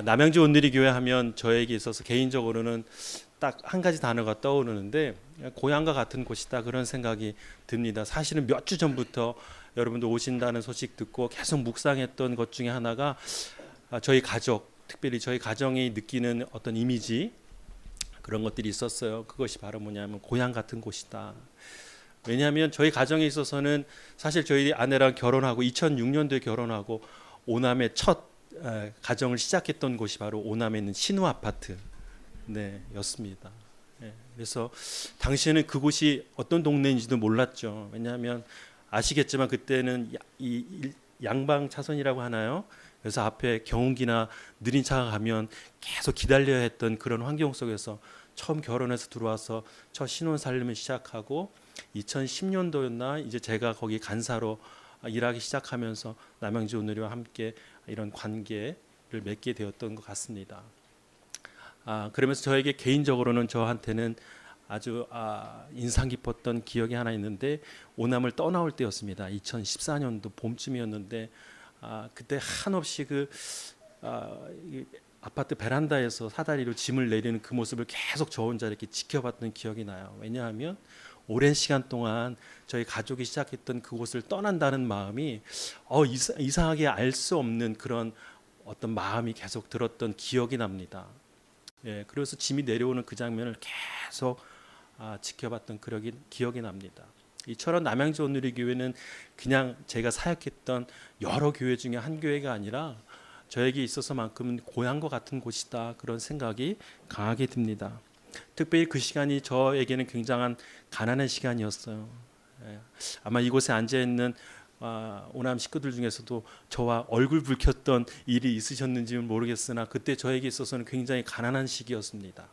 남양주 온누리 교회 하면 저에게 있어서 개인적으로는 딱 한 가지 단어가 떠오르는데 고향과 같은 곳이다 그런 생각이 듭니다. 사실은 몇 주 전부터 여러분들 오신다는 소식 듣고 계속 묵상했던 것 중에 하나가 저희 가족, 특별히 저희 가정이 느끼는 어떤 이미지 그런 것들이 있었어요. 그것이 바로 뭐냐면 고향 같은 곳이다. 왜냐하면 저희 가정에 있어서는 사실 저희 아내랑 결혼하고 2006년도에 결혼하고 오남의 첫 가정을 시작했던 곳이 바로 오남에 있는 신우 아파트 였습니다. 그래서 당시에는 그곳이 어떤 동네인지도 몰랐죠. 왜냐하면 아시겠지만 그때는 이 양방 차선이라고 하나요? 그래서 앞에 경운기나 느린 차가 가면 계속 기다려야 했던 그런 환경 속에서 처음 결혼해서 들어와서 첫 신혼 살림을 시작하고 2010년도였나 이제 제가 거기 간사로 일하기 시작하면서 남양주 온누리와 함께 이런 관계를 맺게 되었던 것 같습니다. 그러면서 저에게 개인적으로는 저한테는 아주 인상 깊었던 기억이 하나 있는데 오남을 떠나올 때였습니다. 2014년도 봄쯤이었는데 그때 한없이 이 아파트 베란다에서 사다리로 짐을 내리는 그 모습을 계속 저 혼자 이렇게 지켜봤던 기억이 나요. 왜냐하면 오랜 시간 동안 저희 가족이 시작했던 그곳을 떠난다는 마음이 이상하게 알 수 없는 그런 어떤 마음이 계속 들었던 기억이 납니다. 그래서 짐이 내려오는 그 장면을 계속 지켜봤던 기억이 납니다. 이처럼 남양주 온누리 교회는 그냥 제가 사역했던 여러 교회 중에 한 교회가 아니라 저에게 있어서만큼은 고향과 같은 곳이다 그런 생각이 강하게 듭니다. 특별히 그 시간이 저에게는 굉장한 가난한 시간이었어요. 아마 이곳에 앉아 있는 오남 식구들 중에서도 저와 얼굴 붉혔던 일이 있으셨는지는 모르겠으나 그때 저에게 있어서는 굉장히 가난한 시기였습니다.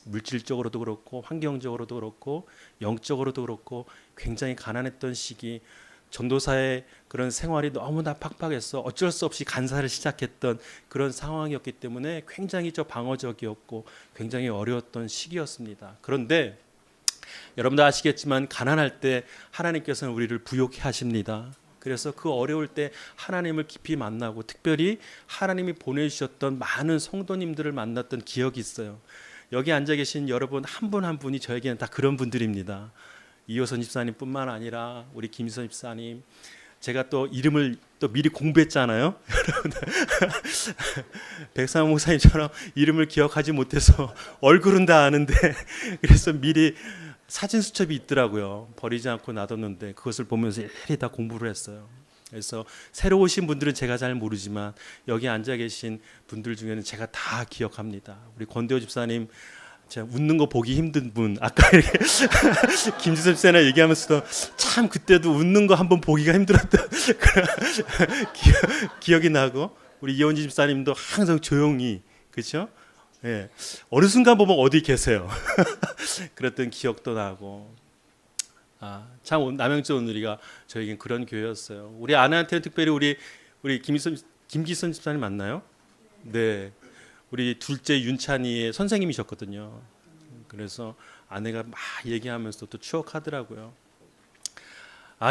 물질적으로도 그렇고 환경적으로도 그렇고 영적으로도 그렇고 굉장히 가난했던 시기, 전도사의 그런 생활이 너무나 팍팍해서 어쩔 수 없이 간사를 시작했던 그런 상황이었기 때문에 굉장히 방어적이었고 굉장히 어려웠던 시기였습니다. 그런데 여러분도 아시겠지만 가난할 때 하나님께서는 우리를 부욕해 하십니다. 그래서 그 어려울 때 하나님을 깊이 만나고 특별히 하나님이 보내주셨던 많은 성도님들을 만났던 기억이 있어요. 여기 앉아 계신 여러분 한 분 한 분이 저에게는 다 그런 분들입니다. 이호선 집사님뿐만 아니라 우리 김희선 집사님, 제가 또 이름을 또 미리 공부했잖아요. 백상호 목사님처럼 이름을 기억하지 못해서 얼굴은 다 아는데 그래서 미리 사진 수첩이 있더라고요. 버리지 않고 놔뒀는데 그것을 보면서 일일이 다 공부를 했어요. 그래서 새로 오신 분들은 제가 잘 모르지만 여기 앉아 계신 분들 중에는 제가 다 기억합니다. 우리 권대호 집사님, 제가 웃는 거 보기 힘든 분, 아까 이렇게 김지섭 씨나 얘기하면서도 참 그때도 웃는 거 한번 보기가 힘들었던 기억이 나고, 우리 이원지 집사님도 항상 조용히, 그렇죠? 어느 순간 보면 어디 계세요. 그랬던 기억도 나고, 참 남양주 온누리가 저에겐 그런 교회였어요. 우리 아내한테는 특별히 우리 김기선 집사님 맞나요? 네, 우리 둘째 윤찬이의 선생님이셨거든요. 그래서 아내가 막 얘기하면서 또 추억하더라고요.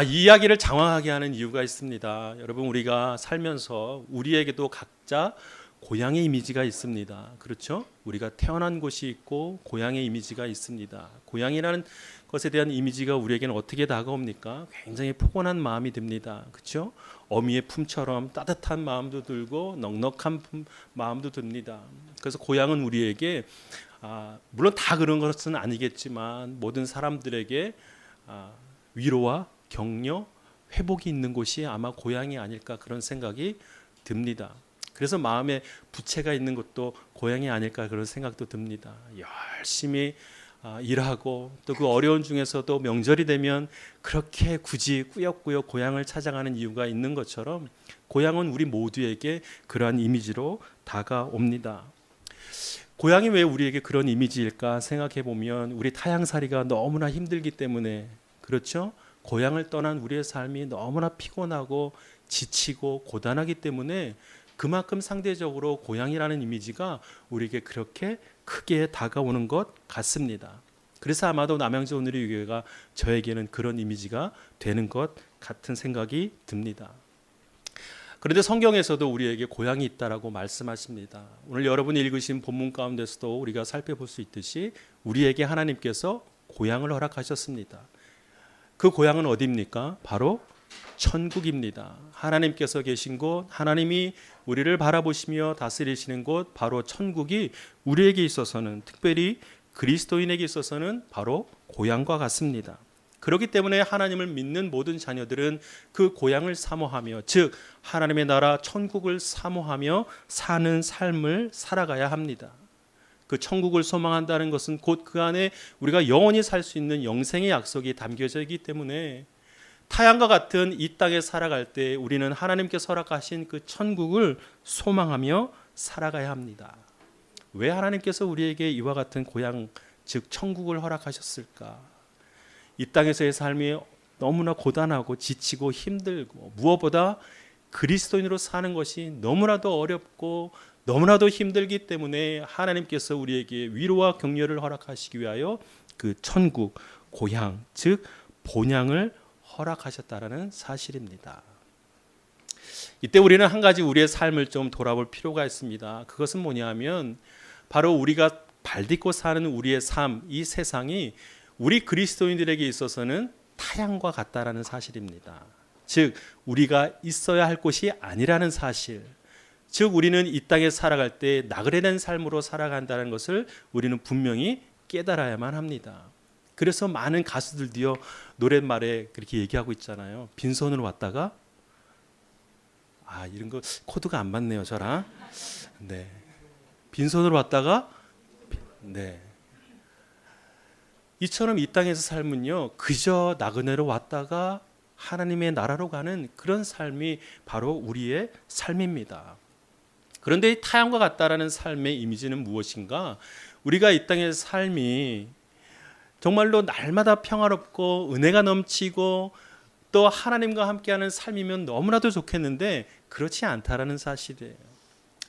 이 이야기를 장황하게 하는 이유가 있습니다. 여러분, 우리가 살면서 우리에게도 각자 고향의 이미지가 있습니다. 그렇죠? 우리가 태어난 곳이 있고 고향의 이미지가 있습니다. 고향이라는 것에 대한 이미지가 우리에게는 어떻게 다가옵니까? 굉장히 포근한 마음이 듭니다. 그렇죠? 어미의 품처럼 따뜻한 마음도 들고 넉넉한 마음도 듭니다. 그래서 고향은 우리에게 물론 다 그런 것은 아니겠지만 모든 사람들에게 위로와 격려, 회복이 있는 곳이 아마 고향이 아닐까 그런 생각이 듭니다. 그래서 마음에 부채가 있는 것도 고향이 아닐까 그런 생각도 듭니다. 열심히 일하고 또 그 어려운 중에서도 명절이 되면 그렇게 굳이 꾸역꾸역 고향을 찾아가는 이유가 있는 것처럼 고향은 우리 모두에게 그러한 이미지로 다가옵니다. 고향이 왜 우리에게 그런 이미지일까 생각해 보면 우리 타향살이가 너무나 힘들기 때문에 그렇죠? 고향을 떠난 우리의 삶이 너무나 피곤하고 지치고 고단하기 때문에 그만큼 상대적으로 고향이라는 이미지가 우리에게 그렇게 크게 다가오는 것 같습니다. 그래서 아마도 남양주 온누리 교회가 저에게는 그런 이미지가 되는 것 같은 생각이 듭니다. 그런데 성경에서도 우리에게 고향이 있다라고 말씀하십니다. 오늘 여러분이 읽으신 본문 가운데서도 우리가 살펴볼 수 있듯이 우리에게 하나님께서 고향을 허락하셨습니다. 그 고향은 어디입니까? 바로 천국입니다. 하나님께서 계신 곳, 하나님이 우리를 바라보시며 다스리시는 곳, 바로 천국이 우리에게 있어서는, 특별히 그리스도인에게 있어서는 바로 고향과 같습니다. 그렇기 때문에 하나님을 믿는 모든 자녀들은 그 고향을 사모하며, 즉 하나님의 나라 천국을 사모하며 사는 삶을 살아가야 합니다. 그 천국을 소망한다는 것은 곧 그 안에 우리가 영원히 살 수 있는 영생의 약속이 담겨져 있기 때문에 타향과 같은 이 땅에 살아갈 때 우리는 하나님께서 허락하신 그 천국을 소망하며 살아가야 합니다. 왜 하나님께서 우리에게 이와 같은 고향, 즉 천국을 허락하셨을까? 이 땅에서의 삶이 너무나 고단하고 지치고 힘들고, 무엇보다 그리스도인으로 사는 것이 너무나도 어렵고 너무나도 힘들기 때문에 하나님께서 우리에게 위로와 격려를 허락하시기 위하여 그 천국, 고향, 즉 본향을 허락하셨다라는 사실입니다. 이때 우리는 한 가지 우리의 삶을 좀 돌아볼 필요가 있습니다. 그것은 뭐냐면 바로 우리가 발딛고 사는 우리의 삶, 이 세상이 우리 그리스도인들에게 있어서는 타향과 같다라는 사실입니다. 즉 우리가 있어야 할 곳이 아니라는 사실, 즉 우리는 이 땅에 살아갈 때 나그네된 삶으로 살아간다는 것을 우리는 분명히 깨달아야만 합니다. 그래서 많은 가수들도요 노랫말에 그렇게 얘기하고 있잖아요. 빈손으로 왔다가, 이런 거 코드가 안 맞네요 저랑. 네, 빈손으로 왔다가, 네, 이처럼 이 땅에서 삶은요 그저 나그네로 왔다가 하나님의 나라로 가는 그런 삶이 바로 우리의 삶입니다. 그런데 이 타향과 같다라는 삶의 이미지는 무엇인가? 우리가 이 땅의 삶이 정말로 날마다 평화롭고 은혜가 넘치고 또 하나님과 함께하는 삶이면 너무나도 좋겠는데 그렇지 않다라는 사실이에요.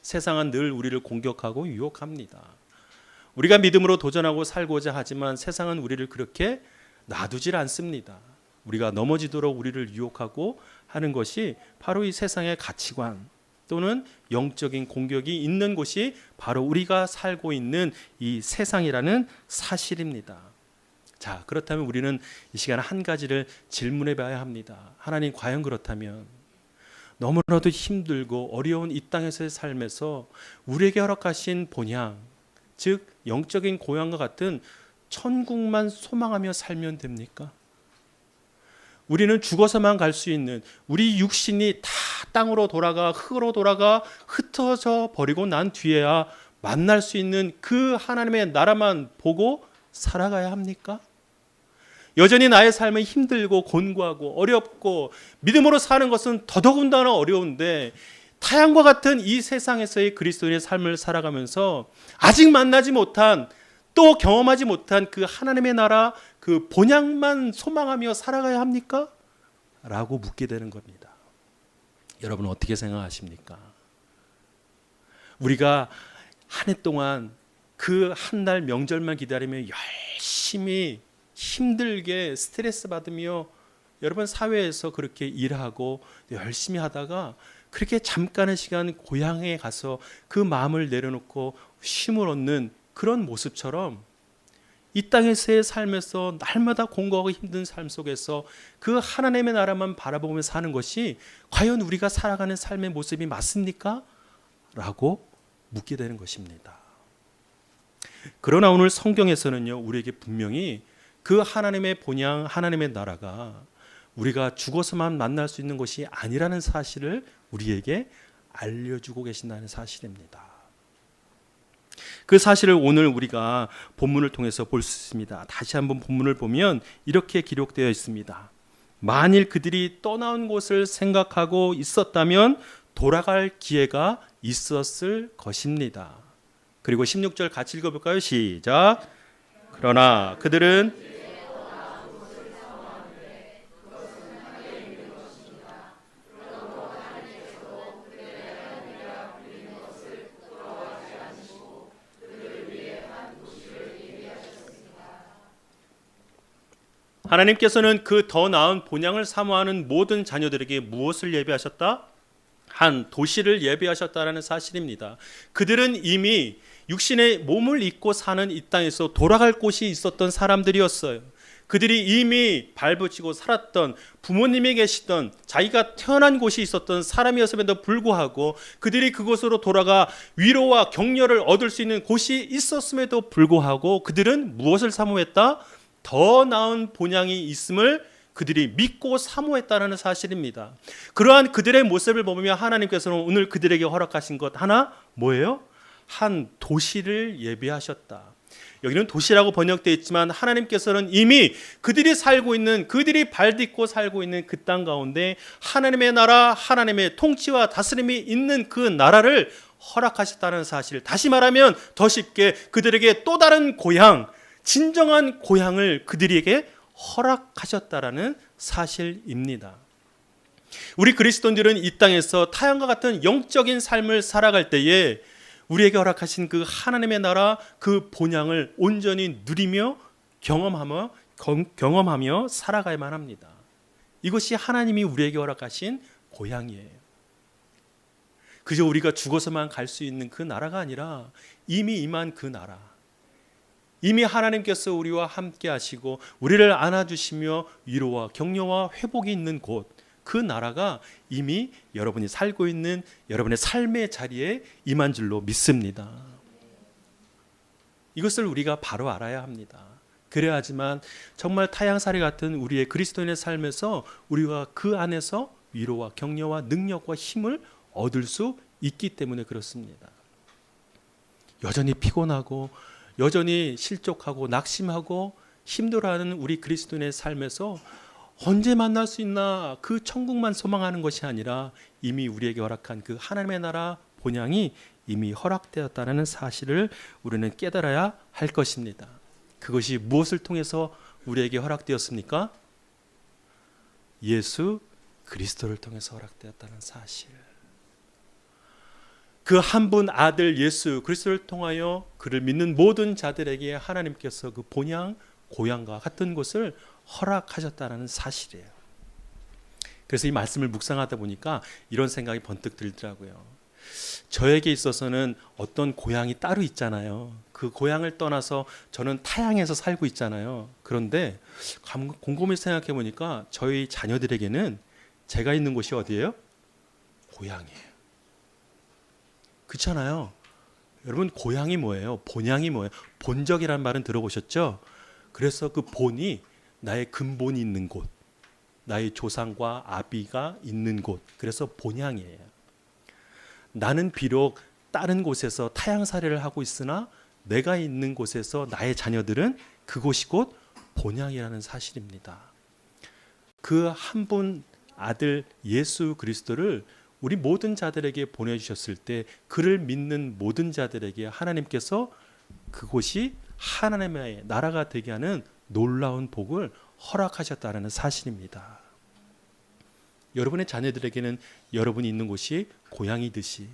세상은 늘 우리를 공격하고 유혹합니다. 우리가 믿음으로 도전하고 살고자 하지만 세상은 우리를 그렇게 놔두질 않습니다. 우리가 넘어지도록 우리를 유혹하고 하는 것이 바로 이 세상의 가치관 또는 영적인 공격이 있는 곳이 바로 우리가 살고 있는 이 세상이라는 사실입니다. 자, 그렇다면 우리는 이 시간에 한 가지를 질문해 봐야 합니다. 하나님, 과연 그렇다면 너무나도 힘들고 어려운 이 땅에서의 삶에서 우리에게 허락하신 본향, 즉 영적인 고향과 같은 천국만 소망하며 살면 됩니까? 우리는 죽어서만 갈 수 있는, 우리 육신이 다 땅으로 돌아가 흙으로 돌아가 흩어져 버리고 난 뒤에야 만날 수 있는 그 하나님의 나라만 보고 살아가야 합니까? 여전히 나의 삶은 힘들고 곤고하고 어렵고 믿음으로 사는 것은 더더군다나 어려운데 타향과 같은 이 세상에서의 그리스도인의 삶을 살아가면서 아직 만나지 못한, 또 경험하지 못한 그 하나님의 나라, 그 본향만 소망하며 살아가야 합니까? 라고 묻게 되는 겁니다. 여러분 어떻게 생각하십니까? 우리가 한 해 동안 그 한 날 명절만 기다리며 열심히 힘들게 스트레스 받으며 여러분 사회에서 그렇게 일하고 열심히 하다가 그렇게 잠깐의 시간 고향에 가서 그 마음을 내려놓고 쉼을 얻는 그런 모습처럼 이 땅에서의 삶에서 날마다 공고하고 힘든 삶 속에서 그 하나님의 나라만 바라보며 사는 것이 과연 우리가 살아가는 삶의 모습이 맞습니까? 라고 묻게 되는 것입니다. 그러나 오늘 성경에서는요 우리에게 분명히 그 하나님의 본향, 하나님의 나라가 우리가 죽어서만 만날 수 있는 것이 아니라는 사실을 우리에게 알려주고 계신다는 사실입니다. 그 사실을 오늘 우리가 본문을 통해서 볼 수 있습니다. 다시 한번 본문을 보면 이렇게 기록되어 있습니다. 만일 그들이 떠나온 곳을 생각하고 있었다면 돌아갈 기회가 있었을 것입니다. 그리고 16절 같이 읽어볼까요? 시작. 그러나 그들은 하나님께서는 그 더 나은 본향을 사모하는 모든 자녀들에게 무엇을 예비하셨다? 한 도시를 예비하셨다는 사실입니다. 그들은 이미 육신의 몸을 입고 사는 이 땅에서 돌아갈 곳이 있었던 사람들이었어요. 그들이 이미 발붙이고 살았던, 부모님이 계시던, 자기가 태어난 곳이 있었던 사람이었음에도 불구하고 그들이 그곳으로 돌아가 위로와 격려를 얻을 수 있는 곳이 있었음에도 불구하고 그들은 무엇을 사모했다? 더 나은 본향이 있음을 그들이 믿고 사모했다는 사실입니다. 그러한 그들의 모습을 보면 하나님께서는 오늘 그들에게 허락하신 것 하나 뭐예요? 한 도시를 예비하셨다. 여기는 도시라고 번역되어 있지만 하나님께서는 이미 그들이 살고 있는, 그들이 발딛고 살고 있는 그 땅 가운데 하나님의 나라, 하나님의 통치와 다스림이 있는 그 나라를 허락하셨다는 사실, 다시 말하면 더 쉽게 그들에게 또 다른 고향, 진정한 고향을 그들에게 허락하셨다라는 사실입니다. 우리 그리스도인들은 이 땅에서 타향과 같은 영적인 삶을 살아갈 때에 우리에게 허락하신 그 하나님의 나라, 그 본향을 온전히 누리며 경험하며 살아가야만 합니다. 이것이 하나님이 우리에게 허락하신 고향이에요. 그저 우리가 죽어서만 갈 수 있는 그 나라가 아니라 이미 임한 그 나라, 이미 하나님께서 우리와 함께 하시고 우리를 안아주시며 위로와 격려와 회복이 있는 곳, 그 나라가 이미 여러분이 살고 있는 여러분의 삶의 자리에 임한 줄로 믿습니다. 이것을 우리가 바로 알아야 합니다. 그래야지만 정말 타향살이 같은 우리의 그리스도인의 삶에서 우리가 그 안에서 위로와 격려와 능력과 힘을 얻을 수 있기 때문에 그렇습니다. 여전히 피곤하고 여전히 실족하고 낙심하고 힘들어하는 우리 그리스도인의 삶에서 언제 만날 수 있나 그 천국만 소망하는 것이 아니라 이미 우리에게 허락한 그 하나님의 나라 본향이 이미 허락되었다는 사실을 우리는 깨달아야 할 것입니다. 그것이 무엇을 통해서 우리에게 허락되었습니까? 예수 그리스도를 통해서 허락되었다는 사실. 그 한 분 아들 예수 그리스도를 통하여 그를 믿는 모든 자들에게 하나님께서 그 본향, 고향과 같은 곳을 허락하셨다는 사실이에요. 그래서 이 말씀을 묵상하다 보니까 이런 생각이 번뜩 들더라고요. 저에게 있어서는 어떤 고향이 따로 있잖아요. 그 고향을 떠나서 저는 타향에서 살고 있잖아요. 그런데 곰곰이 생각해 보니까 저희 자녀들에게는 제가 있는 곳이 어디예요? 고향이에요. 그렇잖아요. 여러분 고향이 뭐예요? 본향이 뭐예요? 본적이라는 말은 들어보셨죠? 그래서 그 본이 나의 근본이 있는 곳, 나의 조상과 아비가 있는 곳, 그래서 본향이에요. 나는 비록 다른 곳에서 타향살이를 하고 있으나 내가 있는 곳에서 나의 자녀들은 그곳이 곧 본향이라는 사실입니다. 그 한 분 아들 예수 그리스도를 우리 모든 자들에게 보내주셨을 때 그를 믿는 모든 자들에게 하나님께서 그곳이 하나님의 나라가 되게 하는 놀라운 복을 허락하셨다는 사실입니다. 여러분의 자녀들에게는 여러분이 있는 곳이 고향이듯이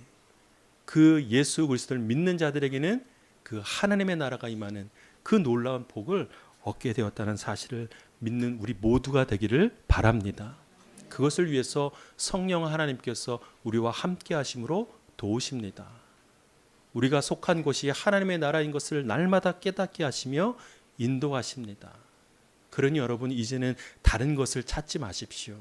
그 예수 그리스도를 믿는 자들에게는 그 하나님의 나라가 임하는 그 놀라운 복을 얻게 되었다는 사실을 믿는 우리 모두가 되기를 바랍니다. 그것을 위해서 성령 하나님께서 우리와 함께 하심으로 도우십니다. 우리가 속한 곳이 하나님의 나라인 것을 날마다 깨닫게 하시며 인도하십니다. 그러니 여러분 이제는 다른 것을 찾지 마십시오.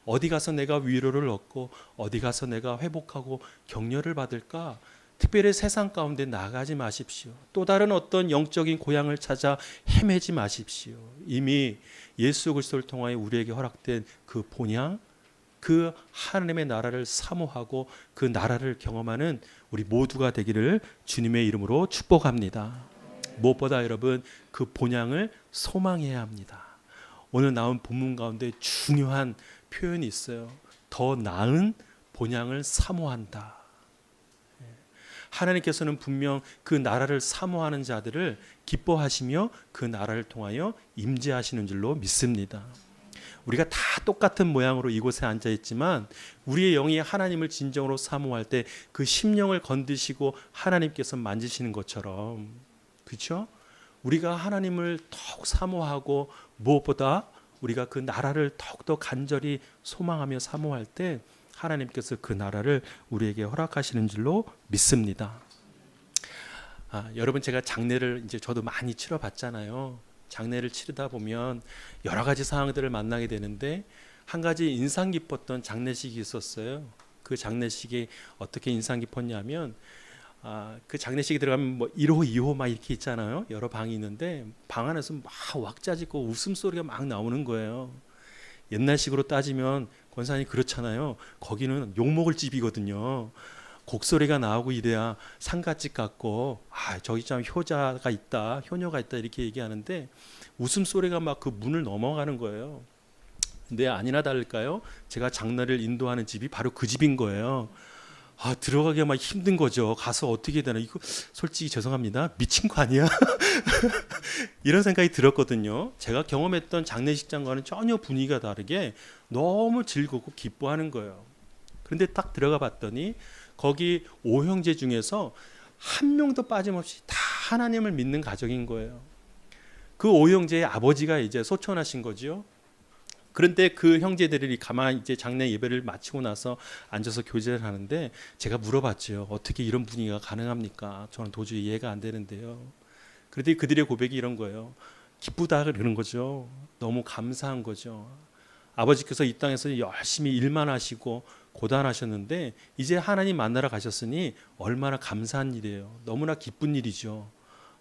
어디 가서 내가 위로를 얻고 어디 가서 내가 회복하고 격려를 받을까? 특별히 세상 가운데 나가지 마십시오. 또 다른 어떤 영적인 고향을 찾아 헤매지 마십시오. 이미 예수 그리스도를 통하여 우리에게 허락된 그 본향, 그 하나님의 나라를 사모하고 그 나라를 경험하는 우리 모두가 되기를 주님의 이름으로 축복합니다. 무엇보다 여러분 그 본향을 소망해야 합니다. 오늘 나온 본문 가운데 중요한 표현이 있어요. 더 나은 본향을 사모한다. 하나님께서는 분명 그 나라를 사모하는 자들을 기뻐하시며 그 나라를 통하여 임재하시는 줄로 믿습니다. 우리가 다 똑같은 모양으로 이곳에 앉아 있지만 우리의 영이 하나님을 진정으로 사모할 때 그 심령을 건드시고 하나님께서 만지시는 것처럼, 그렇죠? 우리가 하나님을 더욱 사모하고 무엇보다 우리가 그 나라를 더욱더 간절히 소망하며 사모할 때 하나님께서 그 나라를 우리에게 허락하시는 줄로 믿습니다. 여러분, 제가 장례를 이제 저도 많이 치러봤잖아요. 장례를 치르다 보면 여러 가지 상황들을 만나게 되는데 한 가지 인상 깊었던 장례식이 있었어요. 그 장례식이 어떻게 인상 깊었냐면 그 장례식에 들어가면 뭐 1호, 2호 막 이렇게 있잖아요. 여러 방이 있는데 방 안에서 막 왁자지고 웃음소리가 막 나오는 거예요. 옛날식으로 따지면 권사님 그렇잖아요. 거기는 욕먹을 집이거든요. 곡소리가 나오고 이래야 상갓집 같고 저기 참 효자가 있다, 효녀가 있다 이렇게 얘기하는데 웃음소리가 막 그 문을 넘어가는 거예요. 근데 아니나 다를까요? 제가 장례를 인도하는 집이 바로 그 집인 거예요. 들어가기가 막 힘든 거죠. 가서 어떻게 되나, 이거 솔직히 죄송합니다, 미친 거 아니야? 이런 생각이 들었거든요. 제가 경험했던 장례식장과는 전혀 분위기가 다르게 너무 즐겁고 기뻐하는 거예요. 그런데 딱 들어가 봤더니 거기 5형제 중에서 한 명도 빠짐없이 다 하나님을 믿는 가정인 거예요. 그 5형제의 아버지가 이제 소천하신 거죠. 그런데 그 형제들이 가만히 이제 장례 예배를 마치고 나서 앉아서 교제를 하는데 제가 물어봤죠. 어떻게 이런 분위기가 가능합니까? 저는 도저히 이해가 안 되는데요. 그런데 그들의 고백이 이런 거예요. 기쁘다 그러는 거죠. 너무 감사한 거죠. 아버지께서 이 땅에서 열심히 일만 하시고 고단하셨는데 이제 하나님 만나러 가셨으니 얼마나 감사한 일이에요. 너무나 기쁜 일이죠.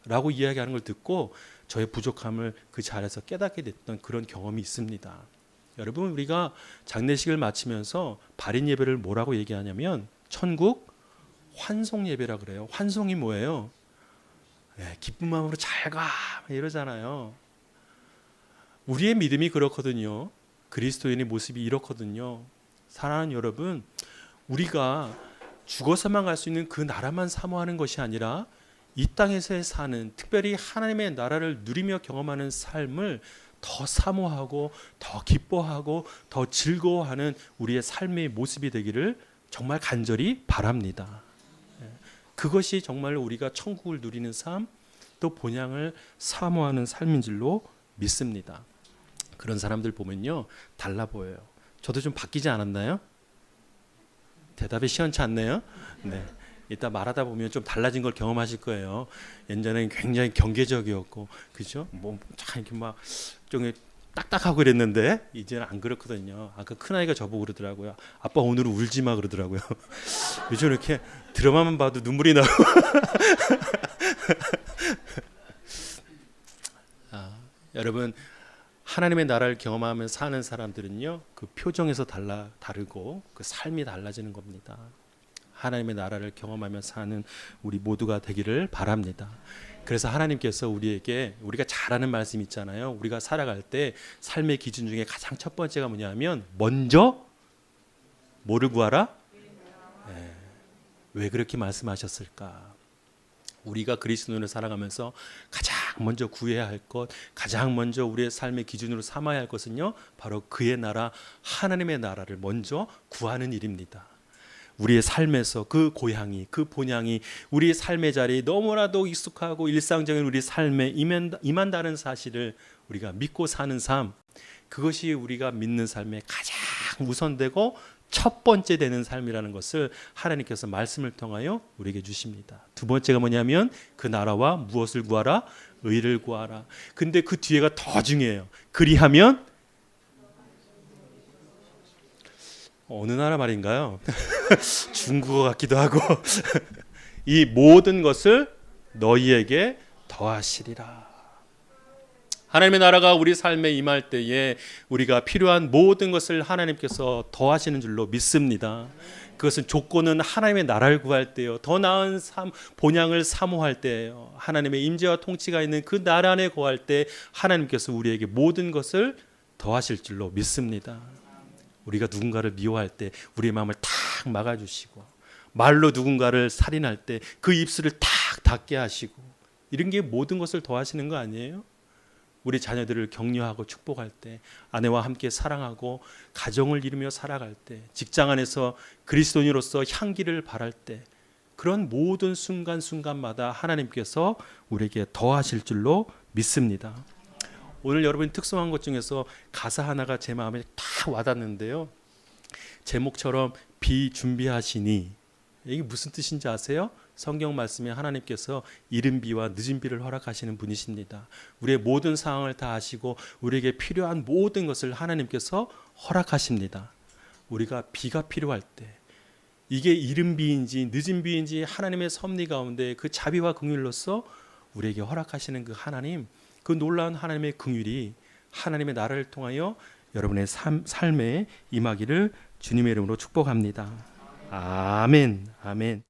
라고 이야기하는 걸 듣고 저의 부족함을 그 자리에서 깨닫게 됐던 그런 경험이 있습니다. 여러분, 우리가 장례식을 마치면서 발인 예배를 뭐라고 얘기하냐면 천국 환송 예배라 그래요. 환송이 뭐예요? 기쁜 마음으로 잘 가 이러잖아요. 우리의 믿음이 그렇거든요. 그리스도인의 모습이 이렇거든요. 사랑하는 여러분, 우리가 죽어서만 갈 수 있는 그 나라만 사모하는 것이 아니라 이 땅에서 사는, 특별히 하나님의 나라를 누리며 경험하는 삶을 더 사모하고 더 기뻐하고 더 즐거워하는 우리의 삶의 모습이 되기를 정말 간절히 바랍니다. 그것이 정말 우리가 천국을 누리는 삶, 또 본향을 사모하는 삶인 줄로 믿습니다. 그런 사람들 보면요, 달라 보여요. 저도 좀 바뀌지 않았나요? 대답이 시원치 않네요. 네. 이따 말하다 보면 좀 달라진 걸 경험하실 거예요. 예전에는 굉장히 경계적이었고, 그죠? 뭐 참 이렇게 막 좀 딱딱하고 그랬는데 이제는 안 그렇거든요. 아까 큰 아이가 저보고 그러더라고요. 아빠 오늘은 울지 마 그러더라고요. 요즘 이렇게 드라마만 봐도 눈물이 나고. 여러분, 하나님의 나라를 경험하며 사는 사람들은요, 그 표정에서 다르고 그 삶이 달라지는 겁니다. 하나님의 나라를 경험하며 사는 우리 모두가 되기를 바랍니다. 그래서 하나님께서 우리에게, 우리가 잘 아는 말씀 있잖아요. 우리가 살아갈 때 삶의 기준 중에 가장 첫 번째가 뭐냐면 먼저 뭐를 구하라? 왜 그렇게 말씀하셨을까? 우리가 그리스도인을 살아가면서 가장 먼저 구해야 할 것, 가장 먼저 우리의 삶의 기준으로 삼아야 할 것은요, 바로 그의 나라, 하나님의 나라를 먼저 구하는 일입니다. 우리의 삶에서 그 고향이, 그 본향이 우리의 삶의 자리에 너무나도 익숙하고 일상적인 우리 삶에 임한다는 사실을 우리가 믿고 사는 삶, 그것이 우리가 믿는 삶의 가장 우선되고 첫 번째 되는 삶이라는 것을 하나님께서 말씀을 통하여 우리에게 주십니다. 두 번째가 뭐냐면 그 나라와 무엇을 구하라? 의를 구하라. 근데 그 뒤에가 더 중요해요. 그리하면 어느 나라 말인가요? 중국어 같기도 하고 이 모든 것을 너희에게 더하시리라. 하나님의 나라가 우리 삶에 임할 때에 우리가 필요한 모든 것을 하나님께서 더하시는 줄로 믿습니다. 그것은 조건은 하나님의 나라를 구할 때요, 더 나은 본향을 사모할 때예요. 하나님의 임재와 통치가 있는 그 나라 안에 거할 때 하나님께서 우리에게 모든 것을 더하실 줄로 믿습니다. 우리가 누군가를 미워할 때 우리의 마음을 탁 막아주시고, 말로 누군가를 살인할 때 그 입술을 탁 닫게 하시고, 이런 게 모든 것을 더하시는 거 아니에요? 우리 자녀들을 격려하고 축복할 때, 아내와 함께 사랑하고 가정을 이루며 살아갈 때, 직장 안에서 그리스도인으로서 향기를 발할 때, 그런 모든 순간순간마다 하나님께서 우리에게 더하실 줄로 믿습니다. 오늘 여러분이 특성한 것 중에서 가사 하나가 제 마음에 다 와닿는데요, 제목처럼 비 준비하시니, 이게 무슨 뜻인지 아세요? 성경 말씀에 하나님께서 이른 비와 늦은 비를 허락하시는 분이십니다. 우리의 모든 상황을 다 아시고 우리에게 필요한 모든 것을 하나님께서 허락하십니다. 우리가 비가 필요할 때, 이게 이른 비인지 늦은 비인지 하나님의 섭리 가운데 그 자비와 긍휼로서 우리에게 허락하시는 그 하나님, 그 놀라운 하나님의 긍휼이 하나님의 나라를 통하여 여러분의 삶에 임하기를 주님의 이름으로 축복합니다. 아멘. 아멘.